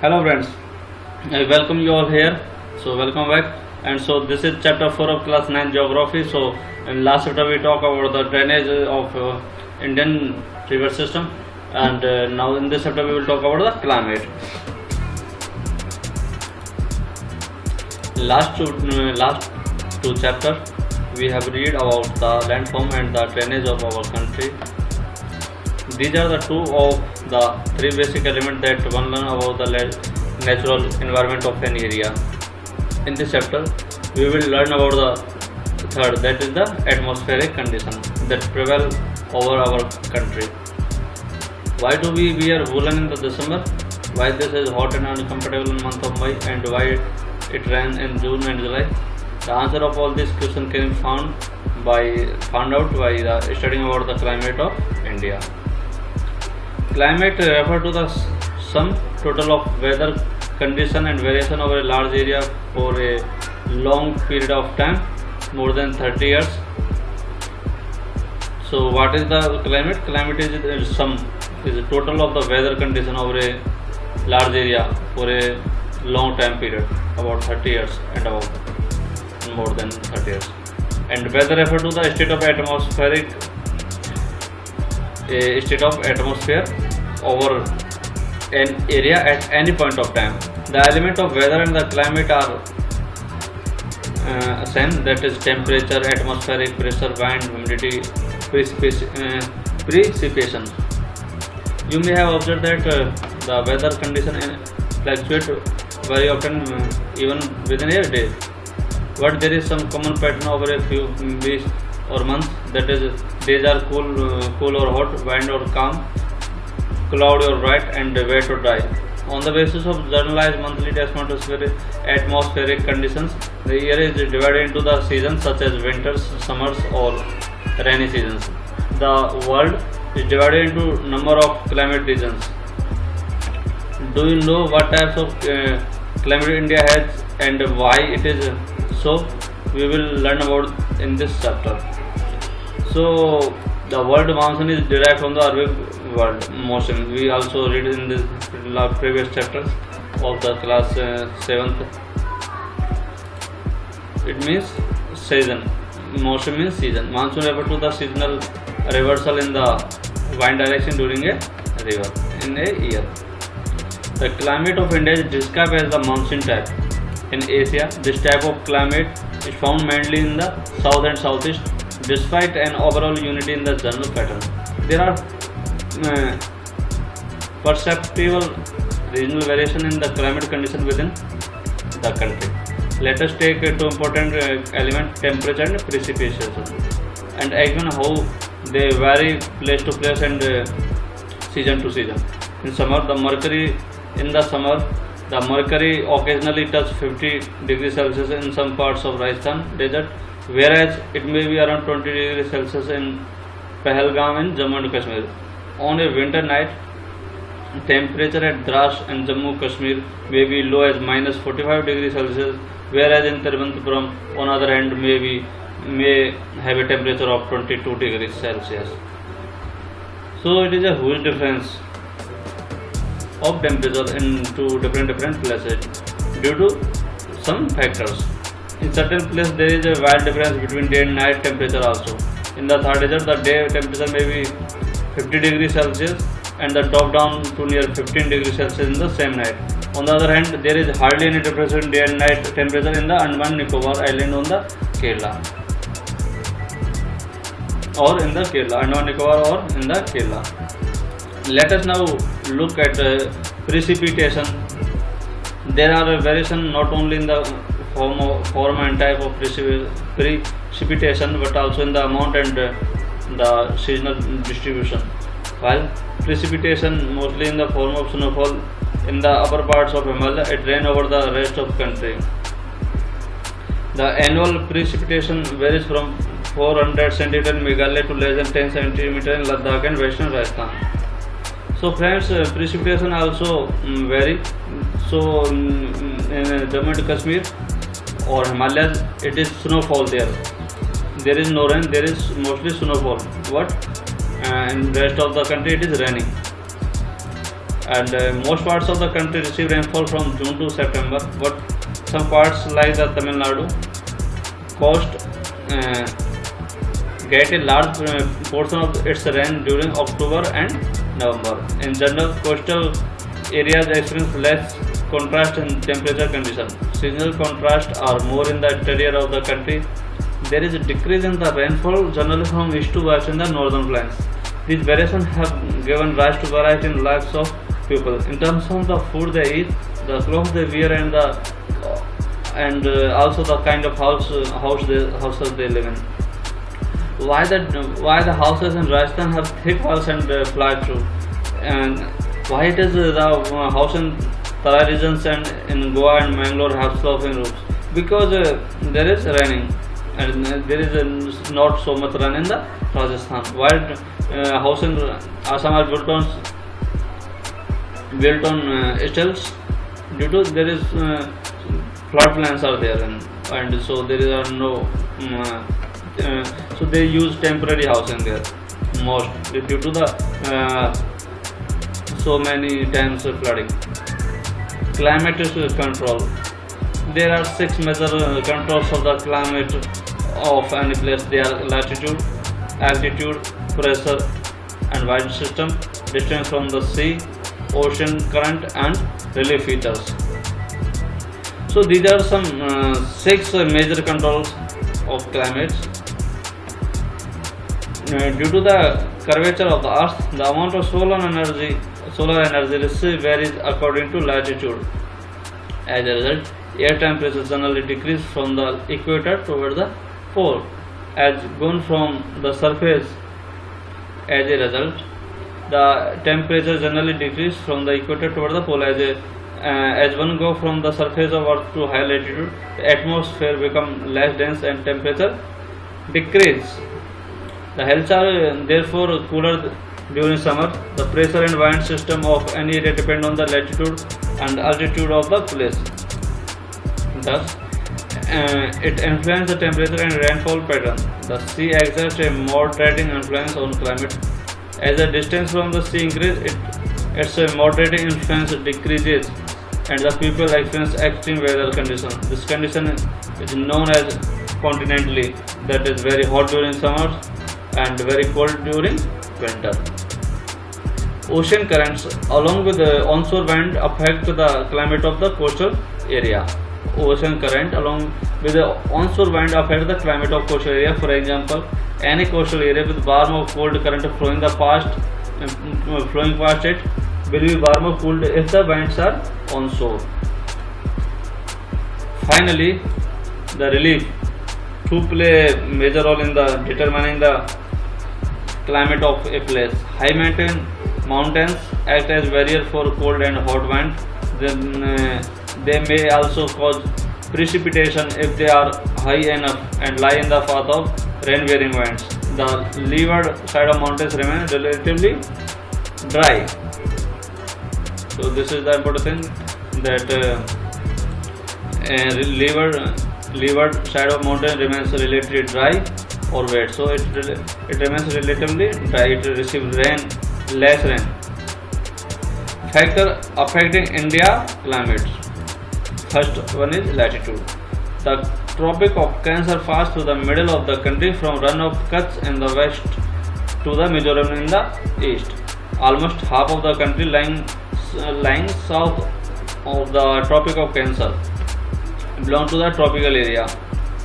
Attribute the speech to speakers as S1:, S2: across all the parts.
S1: Hello friends, I welcome you all here. So welcome back. And so this is chapter 4 of class 9 geography. So in last chapter we talk about the drainage of Indian river system, and now in this chapter we will talk about the climate. Last two chapters we have read about the landform and the drainage of our country. These are the two of the three basic elements that one learn about the natural environment of an area. In this chapter, we will learn about the third, that is the atmospheric condition that prevail over our country. Why do we wear woolen in the December? Why this is hot and uncomfortable in month of May, and why it rains in June and July? The answer of all these questions can be found out by the studying about the climate of India. Climate refers to the sum total of weather condition and variation over a large area for a long period of time, more than 30 years. So what is the climate? Climate is a total of the weather condition over a large area for a long time period, about 30 years and above, more than 30 years. And weather refers to the state of atmosphere over an area at any point of time. The element of weather and the climate are same, that is temperature, atmospheric pressure, wind, humidity, precipitation. You may have observed that the weather condition fluctuate very often, even within a day. But there is some common pattern over a few weeks or months, that is days are cool or hot, wind or calm, cloudy or bright, and wet or dry. On the basis of generalized monthly atmospheric conditions, the year is divided into the seasons such as winters, summers, or rainy seasons. The world is divided into number of climate regions. Do you know what types of climate India has and why it is so? We will learn about in this chapter. So the word monsoon is derived from the Arabic word motion. We also read in this previous chapters of the class 7th. It means season. Motion means season. Monsoon refers to the seasonal reversal in the wind direction during a river in a year. The climate of India is described as the monsoon type. In Asia, this type of climate is found mainly in the south and southeast. Despite an overall unity in the general pattern, there are perceptible regional variation in the climate condition within the country. Let us take two important elements, temperature and precipitation, and examine how they vary place to place and season to season. In summer, the mercury occasionally touches 50 degrees Celsius in some parts of Rajasthan desert, whereas it may be around 20 degrees Celsius in Pahalgam in Jammu and Kashmir. On a winter night, temperature at Drash and Jammu Kashmir may be low as minus 45 degrees Celsius, whereas in Thiruvananthapuram, on the other hand, may have a temperature of 22 degrees Celsius. So it is a huge difference of temperature in two different places due to some factors. In certain places there is a wide difference between day and night temperature also. In the third desert, the day temperature may be 50 degrees Celsius and the drop down to near 15 degrees Celsius in the same night. On the other hand, there is hardly any difference in day and night temperature in the Andaman Nicobar Island on the Kerala. Andaman Nicobar or in the Kerala. Let us now look at precipitation. There are variations not only in the form and type of precipitation, but also in the amount and the seasonal distribution. While precipitation mostly in the form of snowfall in the upper parts of Himalaya, it rains over the rest of the country. The annual precipitation varies from 400 cm in Meghalaya to less than 10 cm in Ladakh and western Rajasthan. So friends, precipitation also vary. So in Jammu and Kashmir or Himalayas, it is snowfall there. There is no rain, there is mostly snowfall. In rest of the country it is raining. and most parts of the country receive rainfall from June to September, but some parts like the Tamil Nadu coast get a large portion of its rain during October and November. In general, coastal areas experience less contrast in temperature conditions. Seasonal contrasts are more in the interior of the country. There is a decrease in the rainfall generally from east to west in the northern plains. These variations have given rise to variety in lives of people. In terms of the food they eat, the clothes they wear, and also the kind of houses they live in. Why the houses in Rajasthan have thick walls and flat roof, and why it is the house in Tara regions and in Goa and Mangalore have sloping roofs? Because there is raining and there is not so much rain in the Rajasthan. While house in Assam are built on stilts due to there is flood plains are there, and so there are no so they use temporary housing there most due to the so many times flooding. Climate control. There are 6 major controls of the climate of any place. They are latitude, altitude, pressure and wind system, distance from the sea, ocean current and relief features. So these are some 6 major controls of climate. Due to the curvature of the earth, the amount of solar energy received varies according to latitude. As a result, air temperature generally decreases from the equator toward the pole as gone from the surface. As a result, the temperature generally decreases from the equator toward the pole. As one go from the surface of earth to high latitude, the atmosphere become less dense and temperature decrease. The hills are therefore cooler during summer. The pressure and wind system of any area depend on the latitude and altitude of the place. Thus, it influences the temperature and rainfall pattern. The sea exerts a moderating influence on climate. As the distance from the sea increases, its moderating influence decreases, and the people experience extreme weather conditions. This condition is known as continentally, that is very hot during summer and very cold during winter. Ocean currents along with the onshore wind affect the climate of the coastal area. Ocean current along with the onshore wind affect the climate of coastal area. For example, any coastal area with warm or cold current flowing past it will be warm or cooled if the winds are onshore. Finally, the relief to play major role in the determining the climate of a place. High mountains act as barrier for cold and hot wind. Then they may also cause precipitation if they are high enough and lie in the path of rain-bearing winds. The leeward side of mountains remain relatively dry. So this is the important thing, that leeward side of mountain remains relatively dry or wet. So it remains relatively dry. It receives less rain. Factor affecting India climate. First one is latitude. The Tropic of Cancer passes through the middle of the country from Run of Kutch in the west to the Mizoram in the east. Almost half of the country lying south of the Tropic of Cancer belong to the tropical area.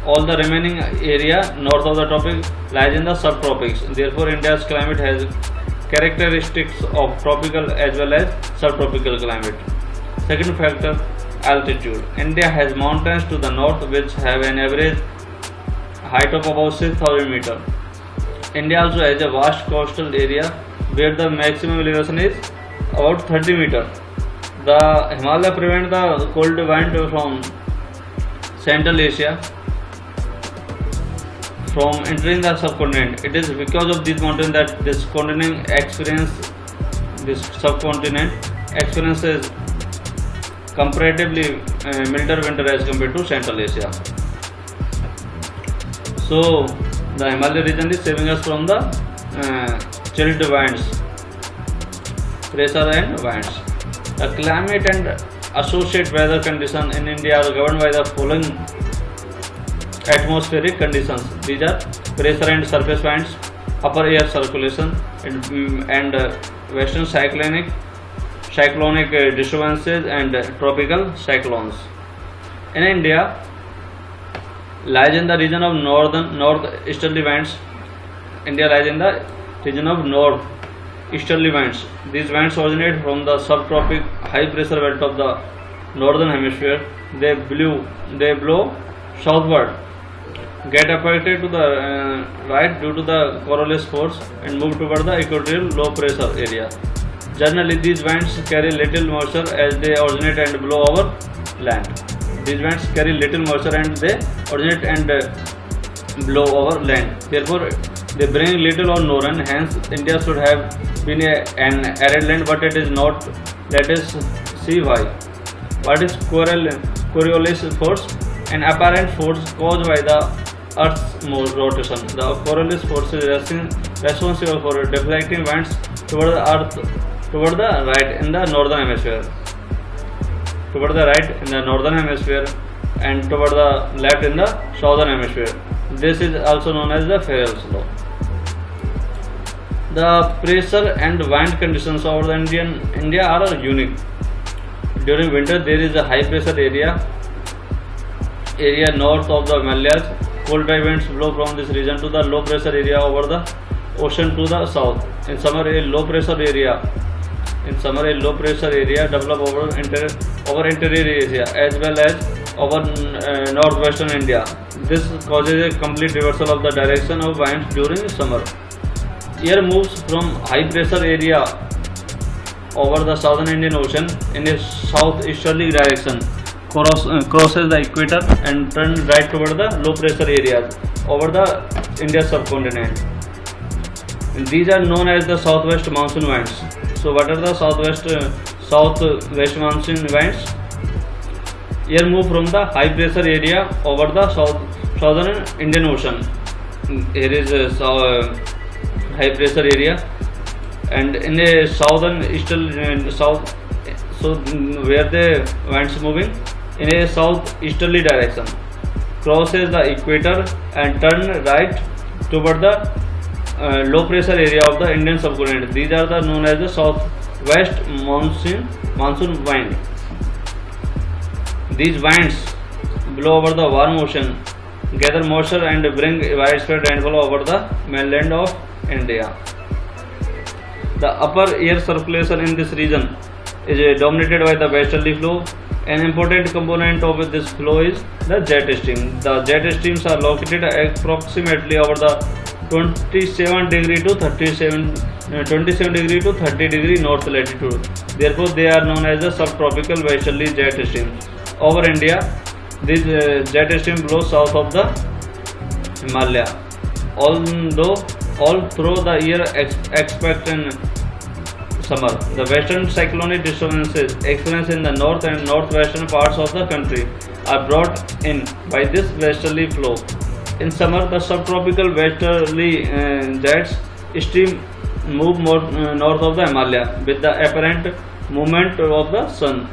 S1: All the remaining area north of the tropic lies in the subtropics. Therefore, India's climate has characteristics of tropical as well as subtropical climate. Second factor, altitude. India has mountains to the north which have an average height of about 6,000 meters. India also has a vast coastal area where the maximum elevation is about 30 meters. The Himalaya prevent the cold wind from Central Asia from entering the subcontinent. It is because of these mountains that this subcontinent experiences comparatively milder winter as compared to Central Asia. So the Himalaya region is saving us from the chilled winds, pressure and winds. The climate and associated weather conditions in India are governed by the following atmospheric conditions. These are pressure and surface winds, upper air circulation, and western cyclonic disturbances and tropical cyclones. In India, lies in the region of northeasterly winds. India lies in the region of northeasterly winds. These winds originate from the subtropic high pressure belt of the northern hemisphere. They blow southward, get affected to the right due to the Coriolis force, and move toward the equatorial low pressure area. Generally, these winds carry little moisture as they originate and blow over land. These winds carry little moisture and they originate and blow over land. Therefore, they bring little or no rain. Hence, India should have been an arid land, but it is not. Let us see why. What is Coriolis force? An apparent force caused by the Earth's rotation. The Coriolis force is responsible for deflecting winds toward the Earth, toward the right in the northern hemisphere, and toward the left in the southern hemisphere. This is also known as the Farrell's law. The pressure and wind conditions over the India are unique. During winter, there is a high pressure area north of the Himalayas. Cold dry winds blow from this region to the low pressure area over the ocean to the south. In summer, a low pressure area develop over interior Asia as well as over northwestern India. This causes a complete reversal of the direction of winds during summer. Air moves from high pressure area over the southern Indian Ocean in a southeasterly direction, crosses the equator and turns right toward the low pressure areas over the Indian subcontinent. And these are known as the southwest monsoon winds. So what are the southwest monsoon winds? Air move from the high pressure area over the southern Indian Ocean. Here is a high pressure area, and in a south, so where the winds moving in a southeasterly direction, crosses the equator and turn right toward the low pressure area of the Indian subcontinent. These are known as the southwest monsoon wind. These winds blow over the warm ocean, gather moisture and bring widespread rainfall over the mainland of India. The upper air circulation in this region is dominated by the westerly flow. An important component of this flow is the jet stream. The jet streams are located approximately over the 27 degree to 30 degree north latitude. Therefore, they are known as the subtropical westerly jet streams. Over India, this jet stream blows south of the Himalaya. Although all through the year except in summer, the western cyclonic disturbances experienced in the north and northwestern parts of the country are brought in by this westerly flow. In summer, the subtropical westerly jets stream move more north of the Himalaya with the apparent movement of the sun.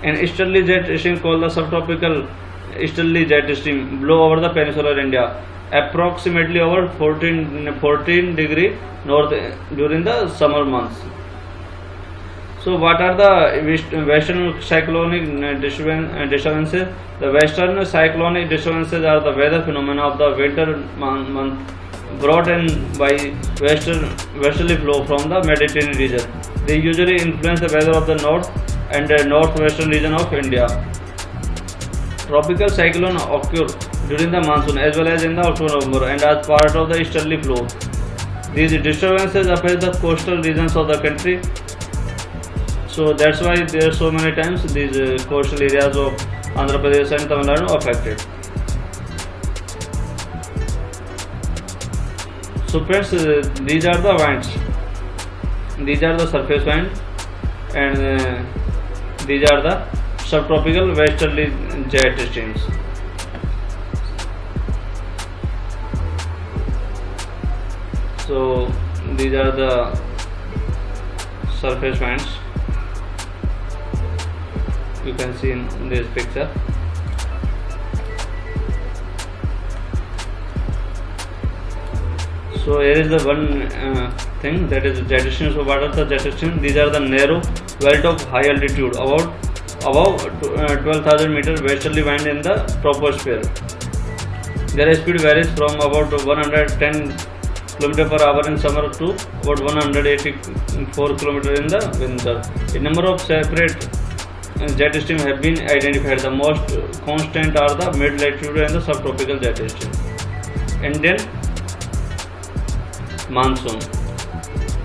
S1: An easterly jet stream called the subtropical easterly jet stream blow over the peninsular India approximately over 14 degree north during the summer months. So what are the western cyclonic disturbances? The western cyclonic disturbances are the weather phenomena of the winter month brought in by westerly flow from the Mediterranean region. They usually influence the weather of the north and northwestern region of India. Tropical cyclone occur during the monsoon as well as in the October and as part of the easterly flow. These disturbances affect the coastal regions of the country. So that's why there are so many times these coastal areas of Andhra Pradesh and Tamil Nadu affected. So friends, these are the winds. These are the surface wind, and these are the subtropical westerly jet streams. So these are the surface winds. you can see in this picture. So here is the one thing, that is jet streams. So what are the jet streams? These are the narrow belt of high altitude above 12,000 meter westerly wind in the troposphere. Their speed varies from about 110 km per hour in summer to about 184 km in the winter. A number of separate jet streams have been identified. The most constant are the mid latitude and the subtropical jet streams. Indian monsoon.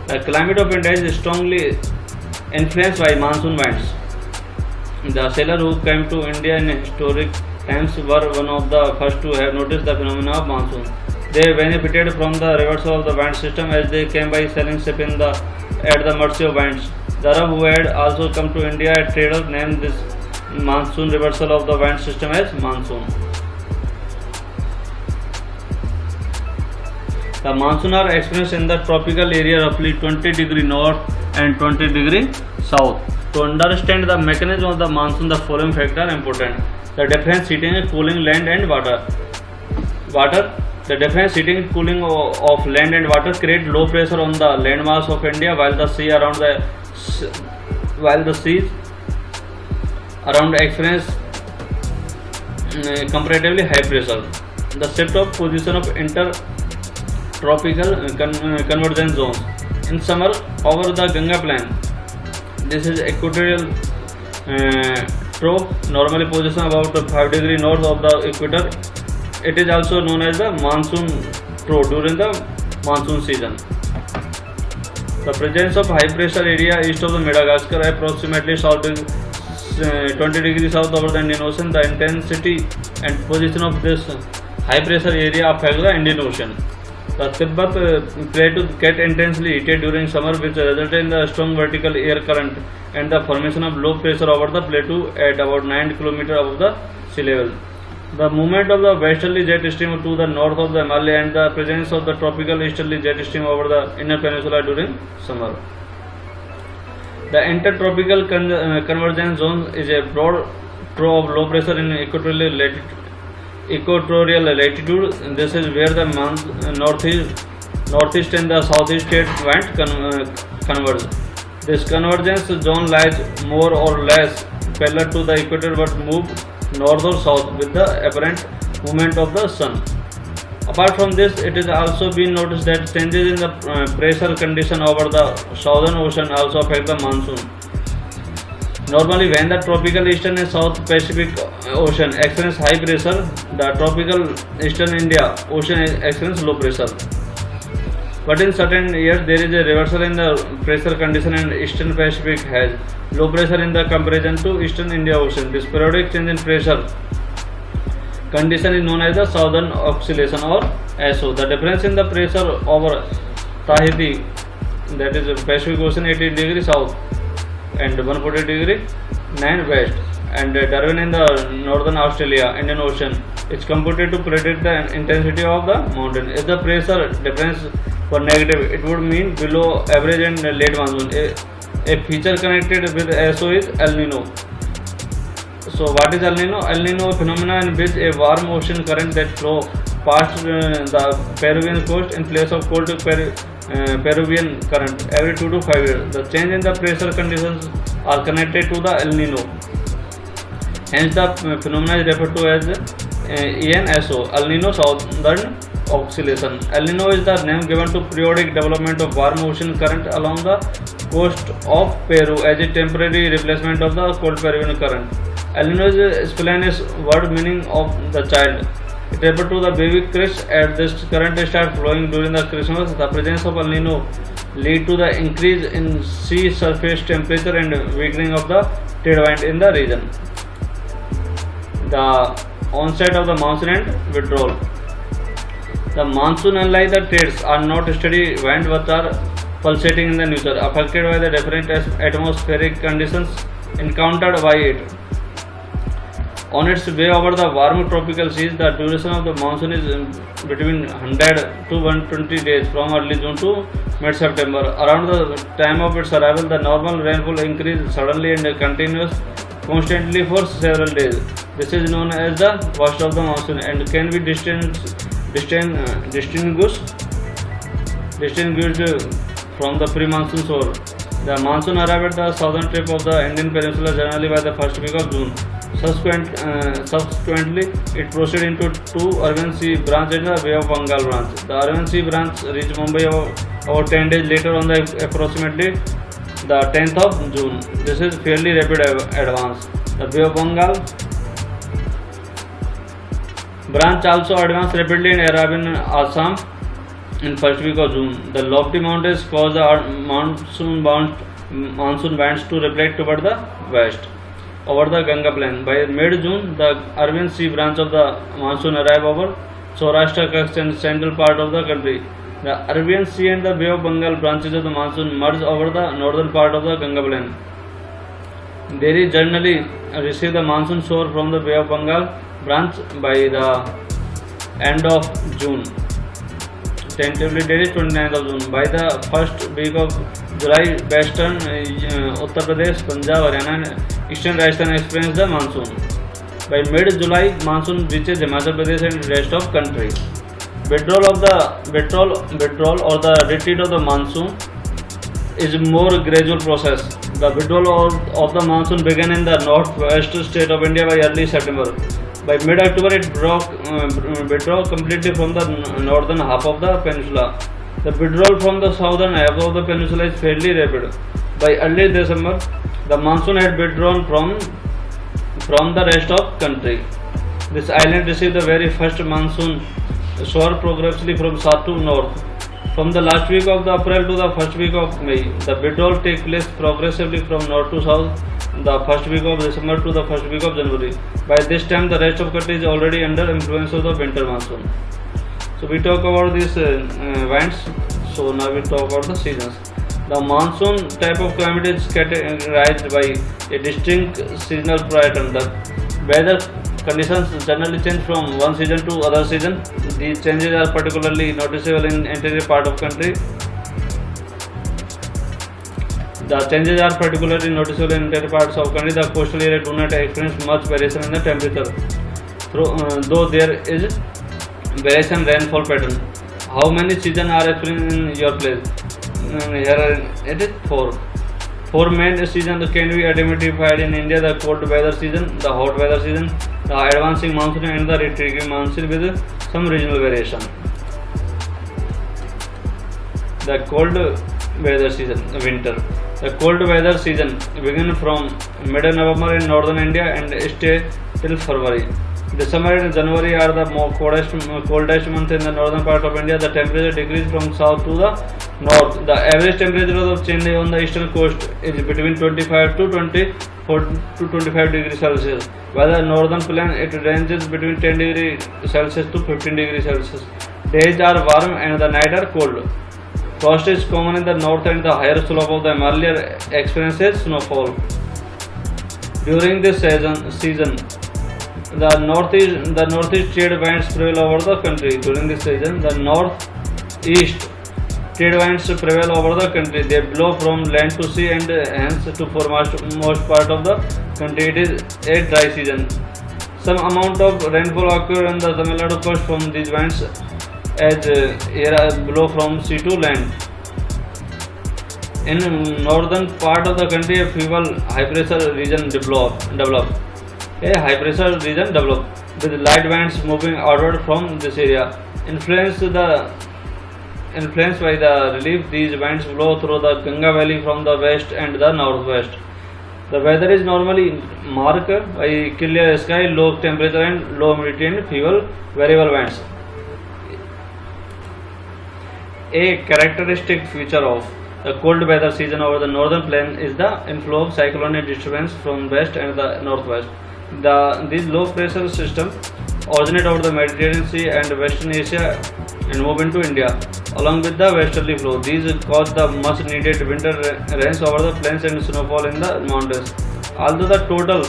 S1: The climate of India is strongly influenced by monsoon winds. The sailors who came to India in historic times were one of the first to have noticed the phenomena of monsoon. They benefited from the reversal of the wind system as they came by sailing ship at the mercy of winds. The Arab who had also come to India as traders named this monsoon reversal of the wind system as monsoon. The monsoon are experienced in the tropical area roughly 20 degree north and 20 degree south. To understand the mechanism of the monsoon, the following factors are important. The difference heating, cooling land and water. The difference heating and cooling of land and water create low pressure on the landmass of India, while the seas around experience comparatively high pressure. The shift of position of intertropical convergence zones. In summer, over the Ganga plain, this is equatorial trough, normally positioned about 5 degrees north of the equator. It is also known as the monsoon trough during the monsoon season. The presence of high pressure area east of the Madagascar, approximately 20 degrees south over the Indian Ocean. The intensity and position of this high pressure area affects the Indian Ocean. The Tibet plateau get intensely heated during summer, which resulted in the strong vertical air current and the formation of low pressure over the plateau at about 9 km above the sea level. The movement of the westerly jet stream to the north of the Himalaya and the presence of the tropical easterly jet stream over the inner peninsula during summer. The intertropical convergence zone is a broad trough of low pressure in equatorial latitude. This is where the northeast and the southeast state winds converge. This convergence zone lies more or less parallel to the equator but move north or south with the apparent movement of the sun. Apart from this, it is also been noticed that changes in the pressure condition over the southern ocean also affect the monsoon. Normally, when the tropical eastern and south Pacific Ocean experience high pressure, the tropical eastern India Ocean experience low pressure. But in certain years, there is a reversal in the pressure condition and eastern Pacific has low pressure in the comparison to eastern India Ocean. This periodic change in pressure condition is known as the southern oscillation or SO. The difference in the pressure over Tahiti, that is Pacific Ocean, 80 degrees south and 140 degree 9 west, and Darwin in the northern Australia Indian Ocean, is computed to predict the intensity of the mountain. If the pressure difference were negative, it would mean below average and late monsoon. A feature connected with SO is El Nino. So what is El Nino? El Nino phenomena in which a warm ocean current that flow past the Peruvian coast in place of cold Peruvian current every 2 to 5 years. The change in the pressure conditions are connected to the El Nino. Hence the phenomena is referred to as ENSO, El Nino Southern Oscillation. El Nino is the name given to periodic development of warm ocean current along the coast of Peru as a temporary replacement of the cold Peruvian current. El Nino is a Spanish word meaning of the child. It refers to the baby Christ as this current starts flowing during the Christmas. The presence of El Nino lead to the increase in sea surface temperature and weakening of the trade wind in the region. The onset of the monsoon and withdrawal. The monsoon, unlike the trades, are not steady winds but are pulsating in the nature, affected by the different atmospheric conditions encountered by it. On its way over the warm tropical seas, the duration of the monsoon is between 100 to 120 days from early June to mid-September. Around the time of its arrival, the normal rainfall increases suddenly and continues constantly for several days. This is known as the worst of the monsoon and can be distinguished from the pre-monsoon shower. The monsoon arrived at the southern tip of the Indian peninsula generally by the first week of June. Subsequently, it proceeded into two Arabian Sea branches and the Bay of Bengal branch. The Arabian Sea branch reached Mumbai about 10 days later on the approximately the 10th of June. This is fairly rapid advance. The Bay of Bengal branch also advanced rapidly in Arabian Assam in first week of June. The lofty mountains caused the monsoon bands to reflect toward the west over the Ganga plain. By mid-June, the Arabian Sea branch of the monsoon arrived over Saurashtra, Kutch and central part of the country. The Arabian Sea and the Bay of Bengal branches of the monsoon merge over the northern part of the Ganga plain. Delhi generally received the monsoon shower from the Bay of Bengal branch by the end of June. Tentatively dated 29th of June. By the first week of July, western Uttar Pradesh, Punjab, Haryana and eastern Rajasthan experienced the monsoon. By mid-July, monsoon reaches Himachal Pradesh and rest of country. Withdrawal or the retreat of the monsoon is a more gradual process. The withdrawal of the monsoon began in the northwest state of India by early September. By mid-October, it withdrew completely from the northern half of the peninsula. The withdrawal from the southern half of the peninsula is fairly rapid. By early December, the monsoon had withdrawn from the rest of country. This island received the very first monsoon shower progressively from south to north. From the last week of the April to the first week of May, the withdrawal takes place progressively from north to south. The first week of December to the first week of January. By this time, the rest of country is already under influence of the winter monsoon. So we talk about these events. So now we talk about the seasons. The monsoon type of climate is categorized by a distinct seasonal pattern. The weather conditions generally change from one season to other season. These changes are particularly noticeable in interior part of country. The changes are particularly noticeable in interior parts of country. The coastal area do not experience much variation in the temperature, though there is variation rainfall pattern. How many seasons are experienced in your place? Here it is 4. 4 main seasons can be identified in India: the cold weather season, the hot weather season, the advancing monsoon, and the retreating monsoon with some regional variation. The cold weather season, winter. The cold weather season begins from mid-November in northern India and stay till February. December and January are the coldest months in the northern part of India. The temperature decreases from south to the north. The average temperature of Chennai on the eastern coast is between 25 to 24 to 25 degrees Celsius, while the northern plain it ranges between 10 degrees Celsius to 15 degrees Celsius. Days are warm and the night are cold. Frost is common in the north and the higher slope of the Himalaya experiences snowfall. During this season, the northeast trade winds prevail over the country. During this season, the northeast trade winds prevail over the country. They blow from land to sea and hence to for most part of the country. It is a dry season. Some amount of rainfall occurs on the Tamil Nadu coast from these winds as air blow from sea to land. In northern part of the country, a feeble high pressure region developed. A high pressure region developed with light winds moving outward from this area. Influenced by the relief, these winds blow through the Ganga Valley from the west and the northwest. The weather is normally marked by clear sky, low temperature and low humidity and feeble variable winds. A characteristic feature of the cold weather season over the northern plain is the inflow of cyclonic disturbance from west and the northwest. These low pressure systems originate over the Mediterranean Sea and Western Asia and move into India along with the westerly flow. These cause the much needed winter rains over the plains and snowfall in the mountains. Although the total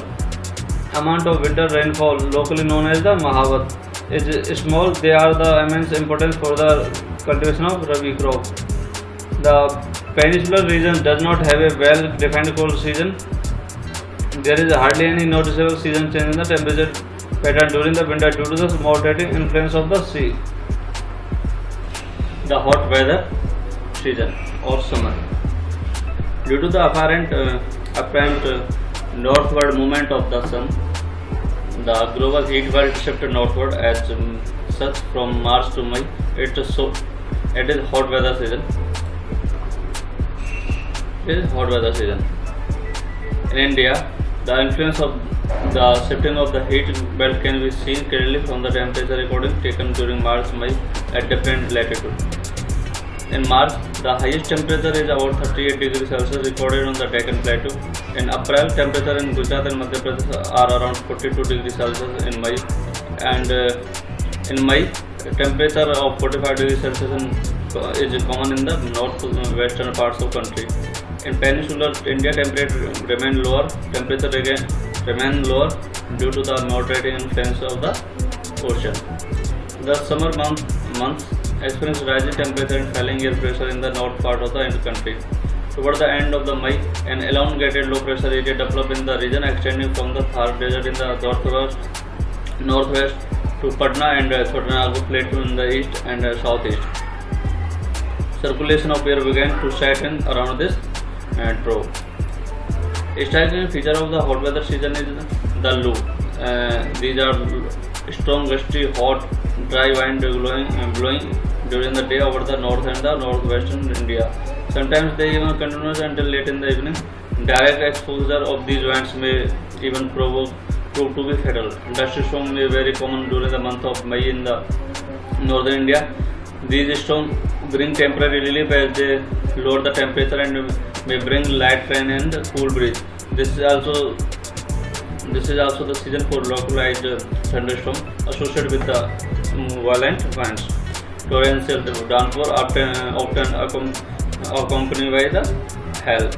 S1: amount of winter rainfall, locally known as the Mahavat, is small, they are the immense importance for the cultivation of Rabi crop. The peninsular region does not have a well-defined cold season. There is hardly any noticeable season change in the temperature pattern during the winter due to the moderating influence of the sea. The hot weather season or summer. Due to the apparent northward movement of the sun, the global heat belt shifted northward as such from March to May. It is hot weather season. It is hot weather season. In India, the influence of the shifting of the heat belt can be seen clearly from the temperature recording taken during March-May at different latitudes. In March, the highest temperature is about 38 degrees Celsius recorded on the Deccan Plateau. In April, temperature in Gujarat and Madhya Pradesh are around 42 degrees Celsius in May, and in May, temperature of 45 degrees Celsius is common in the northwestern parts of country. In peninsular India, temperature remain lower. Temperature again remain lower due to the moderating influence of the ocean. The summer months experience rising temperature and falling air pressure in the north part of the country. Toward the end of the May, an elongated low pressure area developed in the region extending from the Thar Desert in the northwest to Patna and Chota Nagpur Plateau in the east and southeast. Circulation of air began to set in around this trough. A striking feature of the hot weather season is the low. These are strong, gusty, hot, dry wind blowing during the day over the north and the northwestern India. Sometimes they even continue until late in the evening. Direct exposure of these winds may even prove to be fatal. Dust storms may be very common during the month of May in the northern India. These storms bring temporary relief as they lower the temperature and may bring light rain and cool breeze. This is also the season for localized thunderstorm associated with the violent winds. Torrential downpour often accompanied by the hail.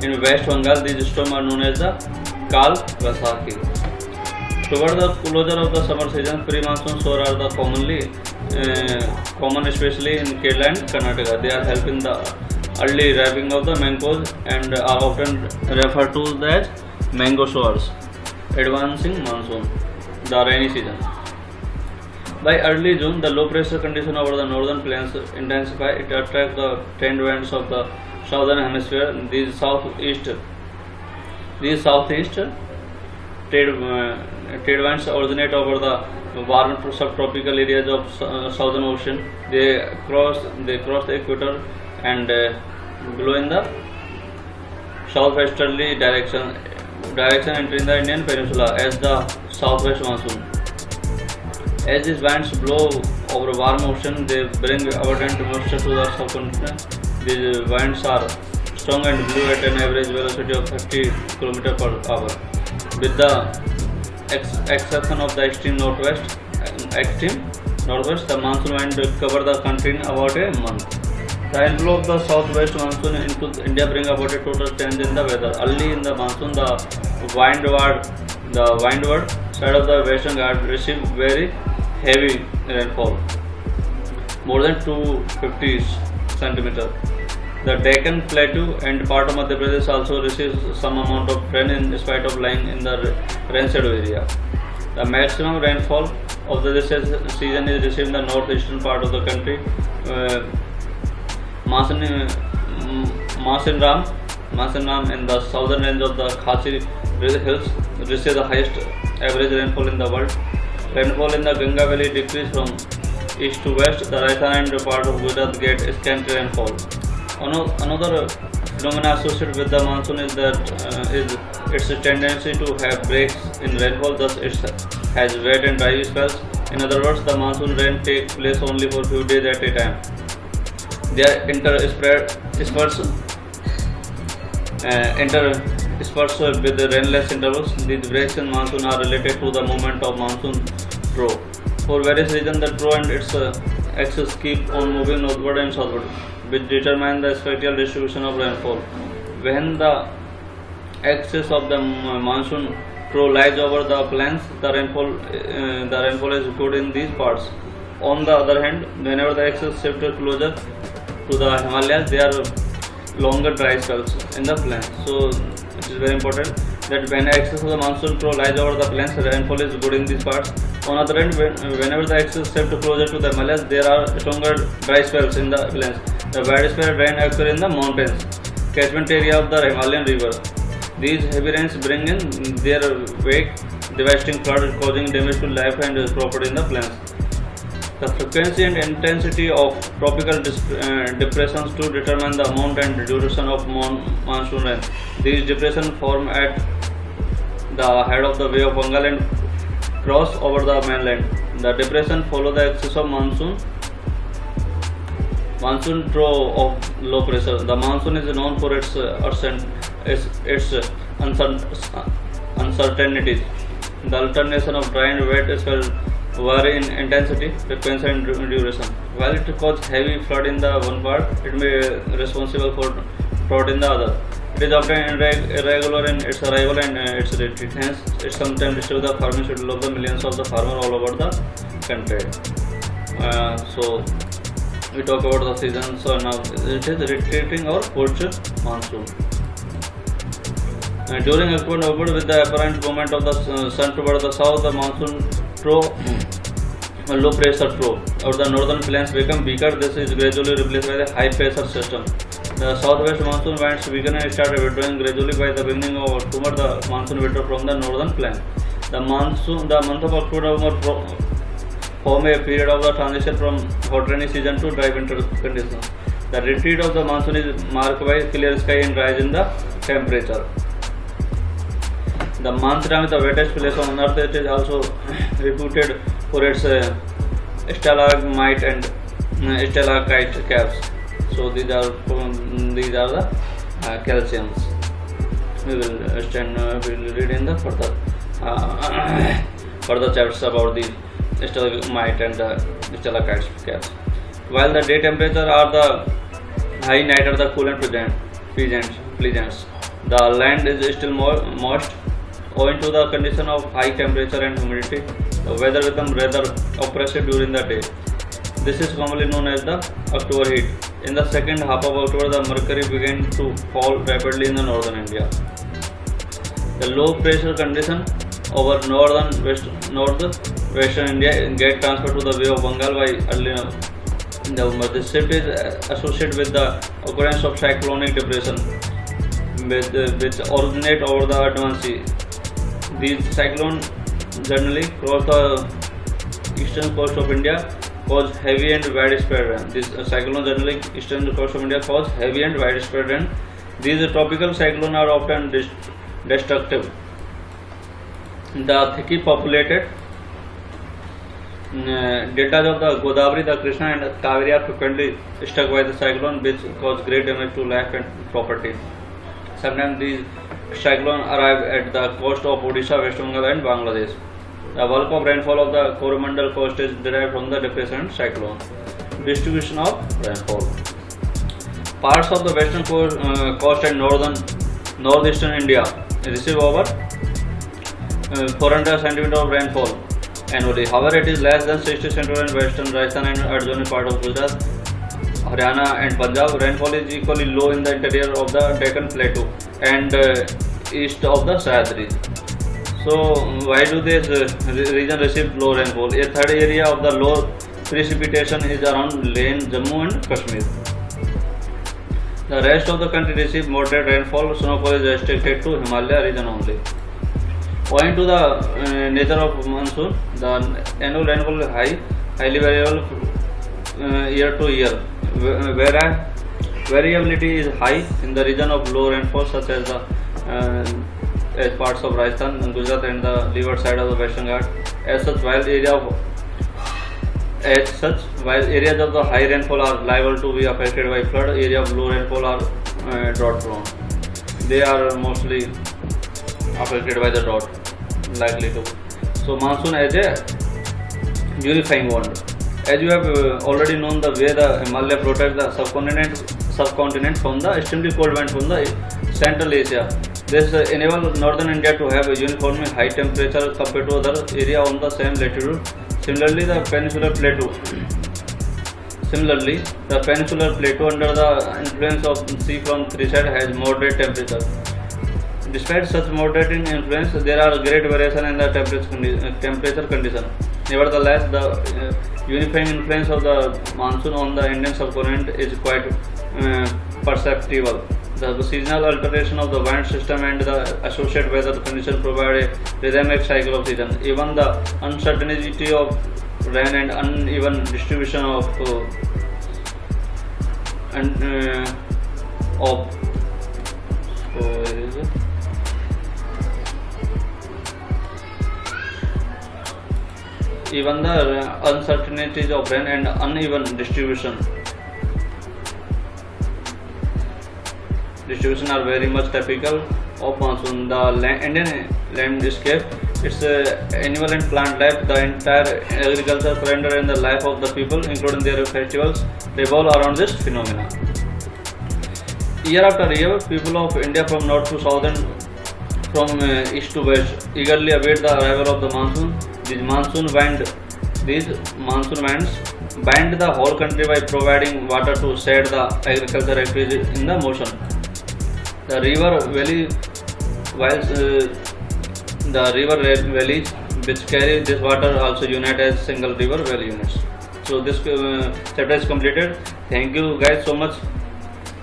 S1: In West Bengal, these storms are known as the Kal Vaisakhi. Toward the closure of the summer season, pre-monsoon showers are the common, especially in Kerala and Karnataka. They are helping the early ripening of the mangoes and are often referred to as mango showers. Advancing monsoon, the rainy season. By early June, the low pressure condition over the northern plains intensify. It attracts the trend winds of the southern hemisphere. These southeast trade winds originate over the warm subtropical areas of southern ocean. They cross the equator and blow in the southwesterly direction entering the Indian Peninsula as the southwest monsoon. As these winds blow over warm ocean, they bring abundant moisture to the subcontinent. These winds are strong and blow at an average velocity of 30 km per hour. With the exception of the extreme northwest, the monsoon wind cover the country in about a month. The inflow of the southwest monsoon into India bring about a total change in the weather. Early in the monsoon, the windward side of the Western Ghats receive very heavy rainfall, more than 250 centimeters. The Deccan Plateau and part of Madhya Pradesh also receives some amount of rain in spite of lying in the rain shadow area. The maximum rainfall of this season is received in the northeastern part of the country. Masinram in the southern range of the Khasi Hills receive the highest average rainfall in the world. Rainfall in the Ganga Valley decreases from east to west. The Rajasthan and part of Gujarat get scant rainfall. Another phenomena associated with the monsoon is its tendency to have breaks in rainfall. Thus, it has wet and dry spells. In other words, the monsoon rain takes place only for a few days at a time. They are interspersed with rainless intervals. These breaks in monsoon are related to the movement of monsoon trough. For various reasons, the trough and its axis keep on moving northward and southward, which determine the spatial distribution of rainfall. When the axis of the monsoon trough lies over the plains, the rainfall is good in these parts. On the other hand, whenever the axis shifts closer to the Himalayas, there are longer dry spells in the plains. So is very important, that when excess of the monsoon trough lies over the plains, rainfall is good in these parts. On the other hand, whenever the excess shift closer to the Himalayas, there are stronger dry spells in the plains. The widespread rain occur in the mountains, catchment area of the Himalayan river. These heavy rains bring in their wake devastating flood, causing damage to life and property in the plains. The frequency and intensity of tropical depressions to determine the amount and duration of monsoon rain. These depressions form at the head of the Bay of Bengal and cross over the mainland. The depression follow the axis of monsoon trough of low pressure. The monsoon is known for its uncertainties. The alternation of dry and wet spells vary in intensity, frequency and duration. While it causes heavy flood in the one part, it may be responsible for drought in the other. It is often irregular in its arrival and its retreat. Hence, it sometimes disturbs the farming schedule of the millions of the farmers all over the country. So, we talk about the seasons. So now it is retreating or post monsoon. During October, with the apparent movement of the sun toward the south, the monsoon trough, low pressure trough of the northern plains become weaker. This is gradually replaced by the high pressure system. The southwest monsoon winds weaken and start withdrawing gradually. By the beginning of October, the monsoon withdrew from the northern plain. The month of October form a period of the transition from hot rainy season to dry winter conditions. The retreat of the monsoon is marked by clear sky and rise in the temperature. The Mansaram is the wettest place on earth. It is also reputed for its stalagmite and stalactite caves. So these are the calciums. We will read in the further chapters about the stalagmite and the stalactite caves. While the day temperature are the high, night are the cool and pleasant. The land is still moist. Owing to the condition of high temperature and humidity, the weather becomes rather oppressive during the day. This is commonly known as the October heat. In the second half of October, the mercury began to fall rapidly in the northern India. The low pressure condition over northwestern India get transferred to the Bay of Bengal by early November. This shift is associated with the occurrence of cyclonic depression, which originate over the Andaman Sea. These cyclones generally cross the eastern coast of India, cause heavy and widespread rain. These cyclones generally eastern coast of India cause heavy and widespread rain. These tropical cyclones are often destructive. The thickly populated deltas of the Godavari, the Krishna and Kaveri are frequently struck by the cyclone, which cause great damage to life and property. Sometimes these cyclones arrive at the coast of Odisha, West Bengal and Bangladesh. The bulk of rainfall of the Coromandel coast is derived from the depression and cyclone. Distribution of rainfall. Parts of the western coast and northeastern India receive over 400 cm of rainfall annually. However, it is less than 60 cm in western Rajasthan and adjoining part of Gujarat, Haryana and Punjab. Rainfall is equally low in the interior of the Deccan Plateau and east of the Sahyadris. So, why do this region receive low rainfall? A third area of the low precipitation is around Leh, Jammu and Kashmir. The rest of the country receives moderate rainfall. Snowfall is restricted to Himalaya region only. Owing to the nature of monsoon, the annual rainfall is highly variable year to year. Whereas variability is high in the region of low rainfall, such as as parts of Rajasthan, Gujarat, and the leeward side of the Western Ghats. As such, while areas of the high rainfall are liable to be affected by flood, areas of low rainfall are drought prone. They are mostly affected by the drought, likely to. So, monsoon as a unifying bond. As you have already known, the way the Himalaya protects the subcontinent from the extremely cold wind from the Central Asia. This enables northern India to have a uniformly high temperature compared to other area on the same latitude. Similarly, the peninsular plateau under the influence of sea from three sides has moderate temperature. Despite such moderating influence, there are great variation in the temperature condition. Nevertheless, the unifying influence of the monsoon on the Indian subcontinent is quite perceptible. The seasonal alteration of the wind system and the associated weather conditions provide a rhythmic cycle of season. Even the uncertainty of rain and uneven distribution of even the uncertainties of rain and uneven distribution are very much typical of monsoon. The Indian landscape, its annual and plant life, the entire agriculture calendar and the life of the people, including their festivals, revolve around this phenomena. Year after year, people of India from north to south and from east to west eagerly await the arrival of the monsoon. These monsoon winds bind the whole country by providing water to set the agricultural activity in the motion. The river valleys which carry this water also unite as single river valley units. So this chapter is completed. Thank you guys so much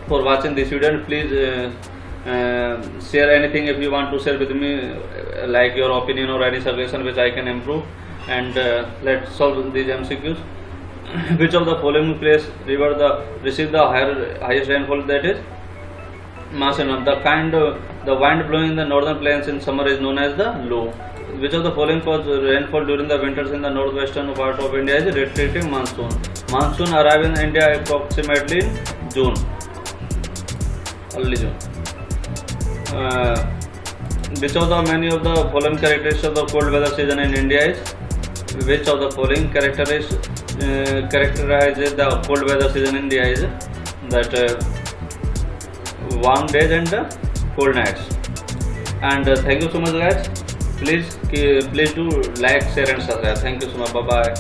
S1: for watching this video, and please share anything if you want to share with me, like your opinion or any suggestion which I can improve. And let's solve these MCQs. Which of the following place river receive the highest rainfall, that is Masanam. The wind blowing in the northern plains in summer is known as the low. Which of the following cause rainfall during the winters in the northwestern part of India is retreating monsoon. Monsoon arrive in India approximately in June, early June. Which of the many of the following characteristics of the cold weather season in India is? Which of the following characterizes the cold weather season in India is? That warm days and cold nights. And thank you so much guys. Please do like, share and subscribe. Thank you so much. Bye bye.